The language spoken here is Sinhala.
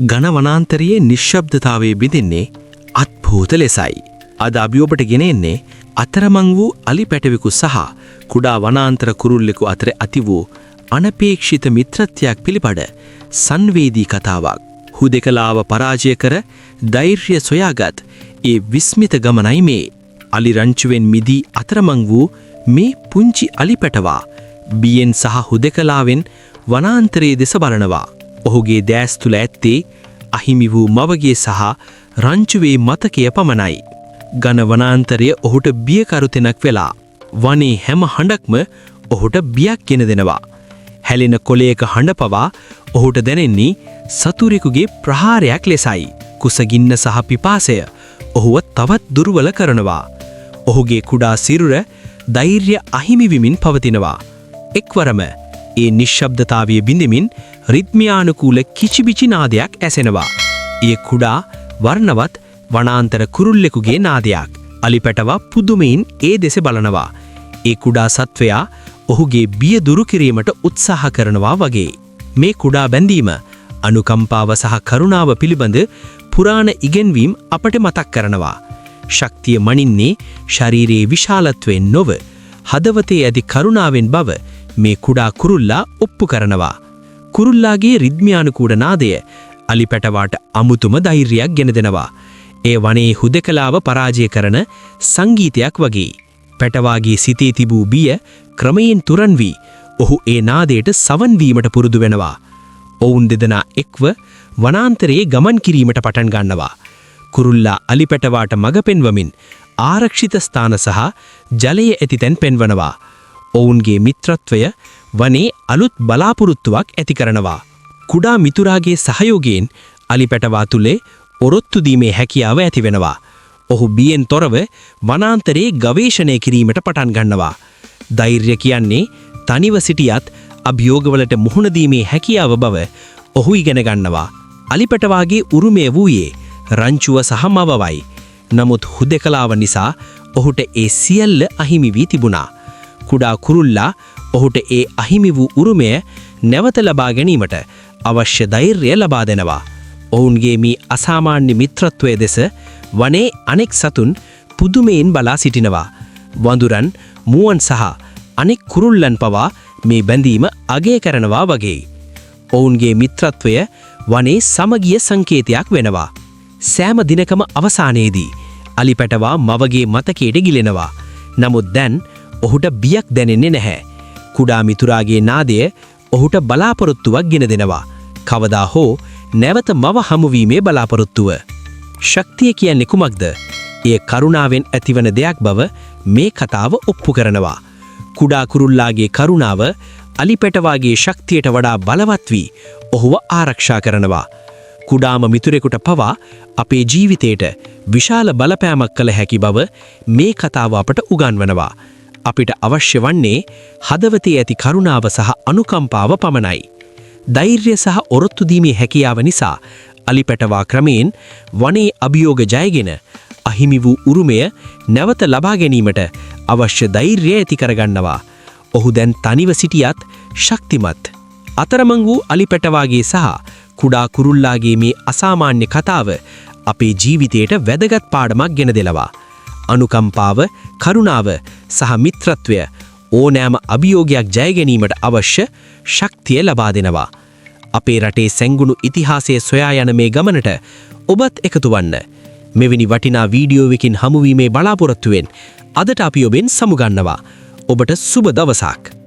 ඝන වනාන්තරයේ නිශ්ශබ්දතාවයේ බිඳින්නේ අත්භූත ලෙසයි. අද අපි ඔබට ගෙනෙන්නේ අතරමං වූ අලි පැටවෙකු සහ කුඩා වනාන්තර කුරුල්ලෙකු අතර ඇති වූ අනපේක්ෂිත මිත්‍රත්වයක් පිළිබඳ සංවේදී කතාවක්. හුදෙකලාව පරාජය කර ධෛර්යය සොයාගත් ඒ විස්මිත ගමනයි මේ. අලි රංචුවෙන් මිදී අතරමං වූ මේ පුංචි අලි පැටවා බියෙන් සහ හුදෙකලාවෙන් වනාන්තරයේ දෙස බලනවා. ඔහුගේ දැස් තුල ඇත්තේ අහිමි වූ මවගේ සහ රංචුවේ මතකය පමණයි. ඝන වනාන්තරය ඔහුට බියකරුතෙනක් වෙලා වනේ හැම හඬක්ම ඔහුට බියක් ගෙන දෙනවා. හැලෙන කොළයක හඬ පවා ඔහුට දැනෙන්නේ සතුරෙකුගේ ප්‍රහාරයක් ලෙසයි. කුසගින්න සහ පිපාසය ඔහුව තවත් දුර්වල කරනවා. ඔහුගේ කුඩා සිරුර ධෛර්ය අහිමි වෙමින් පවතිනවා. එක්වරම ඒ නිශ්ශබ්දතාවය බිඳෙමින් රිද්මයානුකූල කිචිබිචි නාදයක් ඇසෙනවා. ඒ කුඩා වර්ණවත් වනාන්තර කුරුල්ලෙකුගේ නාදයක්. අලි පැටවා පුදුමයෙන් ඒ දෙස බලනවා. ඒ කුඩා සත්වයා ඔහුගේ බිය දුරු කිරීමට උත්සාහ කරනවා වගේ. මේ කුඩා බැඳීම අනුකම්පාව සහ කරුණාව පිළිබඳ පුරාණ ඉගෙන්වීම් අපට මතක් කරනවා. ශක්තිය මනින්නේ ශරීරයේ විශාලත්වයෙන් නොව හදවතේ ඇති කරුණාවෙන් බව මේ කුඩා කුරුල්ලා ඔප්පු කරනවා. කුරුල්ලාගේ රිද්මයානුකූල නාදය අලි පැටවාට අමුතුම ධෛර්යයක් ගෙන දෙනවා. ඒ වනේ හුදෙකලාව පරාජය කරන සංගීතයක් වගේ. පැටවාගේ සිතේ තිබූ බිය ක්‍රමයෙන් තුරන් වී ඔහු ඒ නාදයට සවන් වීමට පුරුදු වෙනවා. ඔවුන් දෙදෙනා එක්ව වනාන්තරයේ ගමන් කිරීමට පටන් ගන්නවා. කුරුල්ලා අලි පැටවාට මඟ පෙන්වමින් ආරක්ෂිත ස්ථාන සහ ජලය ඇති තැන් පෙන්වනවා. ඔවුන්ගේ මිත්‍රත්වය වනේ අලුත් බලාපොරොත්තුවක් ඇති කරනවා. කුඩා මිතුරාගේ සහයෝගයෙන් අලි පැටවා තුලේ ඔරොත්තු දීමේ හැකියාව ඇති වෙනවා. ඔහු බියෙන් තොරව වනාන්තරයේ ගවේෂණය කිරීමට පටන් ගන්නවා. ධෛර්ය කියන්නේ තනිව සිටියත් අභියෝගවලට මුහුණ දීමේ හැකියාව බව ඔහු ඉගෙන ගන්නවා. අලි පැටවාගේ උරුමය වූයේ රංචුව සහ මවවයි. නමුත් හුදෙකලාව නිසා ඔහුට ඒ සියල්ල අහිමි වී තිබුණා. කුඩා කුරුල්ලා ඔහුට ඒ අහිමි වූ උරුමය නැවත ලබා ගැනීමට අවශ්‍ය ධෛර්යය ලබා දෙනවා. ඔවුන්ගේ මේ අසාමාන්‍ය මිත්‍රත්වය දෙස වනේ අනෙක් සතුන් පුදුමයෙන් බලා සිටිනවා. වඳුරන්, මුවන් සහ අනෙක් කුරුල්ලන් පවා මේ බැඳීම අගය කරනවා වගේ. ඔවුන්ගේ මිත්‍රත්වය වනේ සමගිය සංකේතයක් වෙනවා. සෑම දිනකම අවසානයේදී අලි පැටවා මවගේ මතකයට ගිලෙනවා. නමුත් දැන් ඔහුට බියක් දැනෙන්නේ නැහැ. කුඩා මිතුරාගේ නාදය ඔහුට බලාපොරොත්තුවක් ගෙන දෙනවා. කවදා හෝ නැවත මව හමුවීමේ බලාපොරොත්තුව. ශක්තිය කියන්නේ කුමක්ද? එය කරුණාවෙන් ඇතිවන දෙයක් බව මේ කතාව ඔප්පු කරනවා. කුඩා කුරුල්ලාගේ කරුණාව අලි පැටවාගේ ශක්තියට වඩා බලවත් වී ඔහුව ආරක්ෂා කරනවා. කුඩාම මිතුරෙකුට පවා අපේ ජීවිතයට විශාල බලපෑමක් කළ හැකි බව මේ කතාව අපට උගන්වනවා. අපිට අවශ්‍ය වන්නේ හදවතේ ඇති කරුණාව සහ අනුකම්පාව පමණයි. ධෛර්ය සහ ඔරොත්තු දීමේ හැකියාව නිසා අලි පැටවා ක්‍රමයෙන් වනේ අභියෝග ජයගෙන අහිමි වූ උරුමය නැවත ලබා ගැනීමට අවශ්‍ය ධෛර්යය ඇති කරගන්නවා. ඔහු දැන් තනිව සිටියත් ශක්තිමත්. අතරමං වූ අලි පැටවාගේ සහ කුඩා කුරුල්ලාගේ මේ අසාමාන්‍ය කතාව අපේ ජීවිතයට වැදගත් පාඩමක් ගෙන දෙනවා. අනුකම්පාව, කරුණාව සහ මිත්‍රත්වය ඕනෑම අභියෝගයක් ජය ගැනීමට අවශ්‍ය ශක්තිය ලබා දෙනවා. අපේ රටේ සැඟුණු ඉතිහාසයේ සොයා යන මේ ගමනට ඔබත් එකතු වන්න. මෙවැනි වටිනා වීඩියෝවකින් හමුවීමේ බලාපොරොත්තුවෙන් අදට අපි ඔබෙන් සමුගන්නවා. ඔබට සුබ දවසක්.